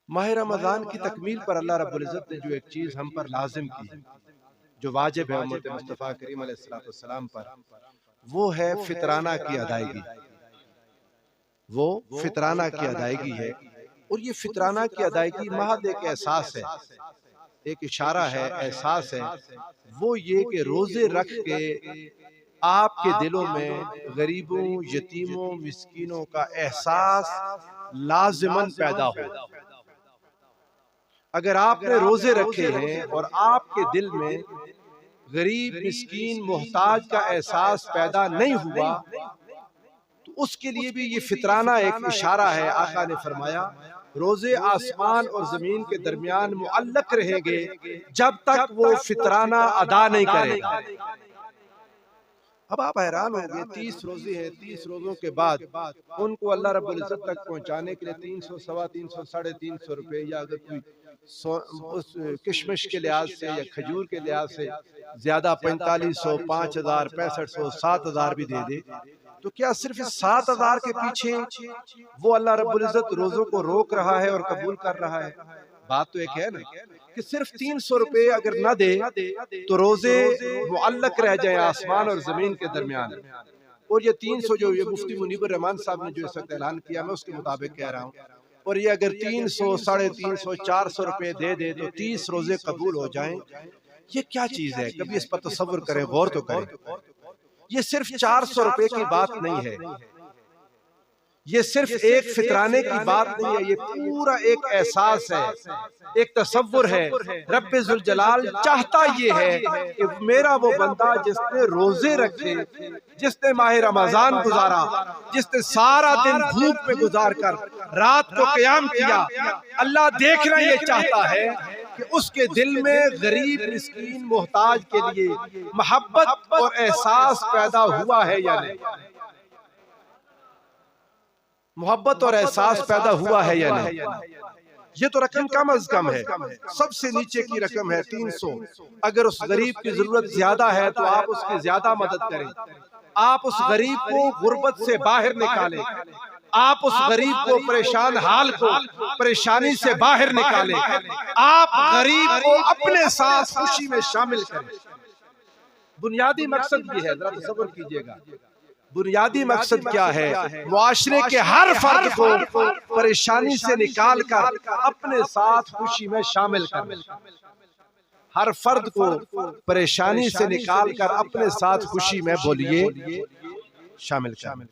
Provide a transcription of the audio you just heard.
ماہ رمضان کی تکمیل پر اللہ رب العزت نے جو ایک چیز ہم پر لازم کی، جو واجب ہے امت مصطفیٰ کریم علیہ السلام پر، وہ ہے فطرانہ کی ادائیگی۔ وہ فطرانہ کی ادائیگی ہے، اور یہ فطرانہ کی ادائیگی محض ایک احساس ہے، ایک اشارہ ہے، احساس ہے۔ وہ یہ کہ روزے رکھ کے آپ کے دلوں میں غریبوں، یتیموں، مسکینوں کا احساس لازماً پیدا ہو۔ اگر آپ نے روزے رکھے ہیں اور آپ کے دل میں غریب، مسکین، محتاج کا احساس پیدا نہیں ہوا تو اس کے لیے بھی یہ فطرانہ ایک اشارہ ہے۔ آقا نے فرمایا روزے آسمان اور زمین کے درمیان معلق رہیں گے جب تک وہ فطرانہ ادا نہیں کرے گا۔ اب آپ حیران ہوں گے 30 روزے ہیں، 30 روزوں کے بعد ان کو اللہ رب العزت تک پہنچانے کے لیے 300، 350، 350 روپے، یا اگر کوئی اس کشمش کے لحاظ سے یا کھجور کے لحاظ سے زیادہ 4500، 5000، 6500، 7000 بھی دے دے، تو کیا صرف اس 7000 کے پیچھے وہ اللہ رب العزت روزوں کو روک رہا ہے اور قبول کر رہا ہے؟ بات تو ایک ہے نا کہ صرف 300 روپے اگر نہ دے تو روزے معلق رہ جائیں آسمان اور زمین کے درمیان۔ اور یہ 300 جو یہ مفتی منیب الرحمان صاحب نے جو اس وقت اعلان کیا، میں اس کے مطابق کہہ رہا ہوں، اور یہ اگر 300، 350، 400 روپے دے دے تو 30 روزے قبول ہو جائیں۔ یہ کیا چیز ہے؟ کبھی اس پر تصور کریں، غور تو کریں۔ یہ صرف 400 روپے کی بات نہیں ہے، یہ صرف ایک فطرانے کی بات نہیں ہے، یہ پورا ایک احساس ہے، ایک تصور ہے۔ رب ذوالجلال چاہتا یہ ہے کہ میرا وہ بندہ جس نے روزے رکھے، جس نے ماہ رمضان گزارا، جس نے سارا دن بھوک میں گزار کر رات کو قیام کیا، اللہ دیکھنا یہ چاہتا ہے کہ اس کے دل میں غریب، مسکین، محتاج کے لیے محبت اور احساس پیدا ہوا ہے یا نہیں؟ محبت اور احساس پیدا ہوا ہے یا نہیں؟ یہ تو رقم کم از کم ہے، سب سے نیچے کی رقم ہے 300۔ اگر اس غریب کی ضرورت زیادہ ہے تو آپ اس کی زیادہ مدد کریں، آپ اس غریب کو غربت سے باہر نکالیں، آپ اس غریب کو پریشان حال کو پریشانی سے باہر نکالیں، آپ غریب کو اپنے ساتھ خوشی میں شامل کریں۔ بنیادی مقصد یہ ہے، ذرا تصور کیجئے گا، بنیادی مقصد کیا ہے؟ معاشرے کے ہر فرد کو پریشانی سے نکال کر اپنے ساتھ خوشی میں شامل کریں، ہر فرد کو پریشانی سے نکال کر اپنے ساتھ خوشی میں بولیے شامل کریں۔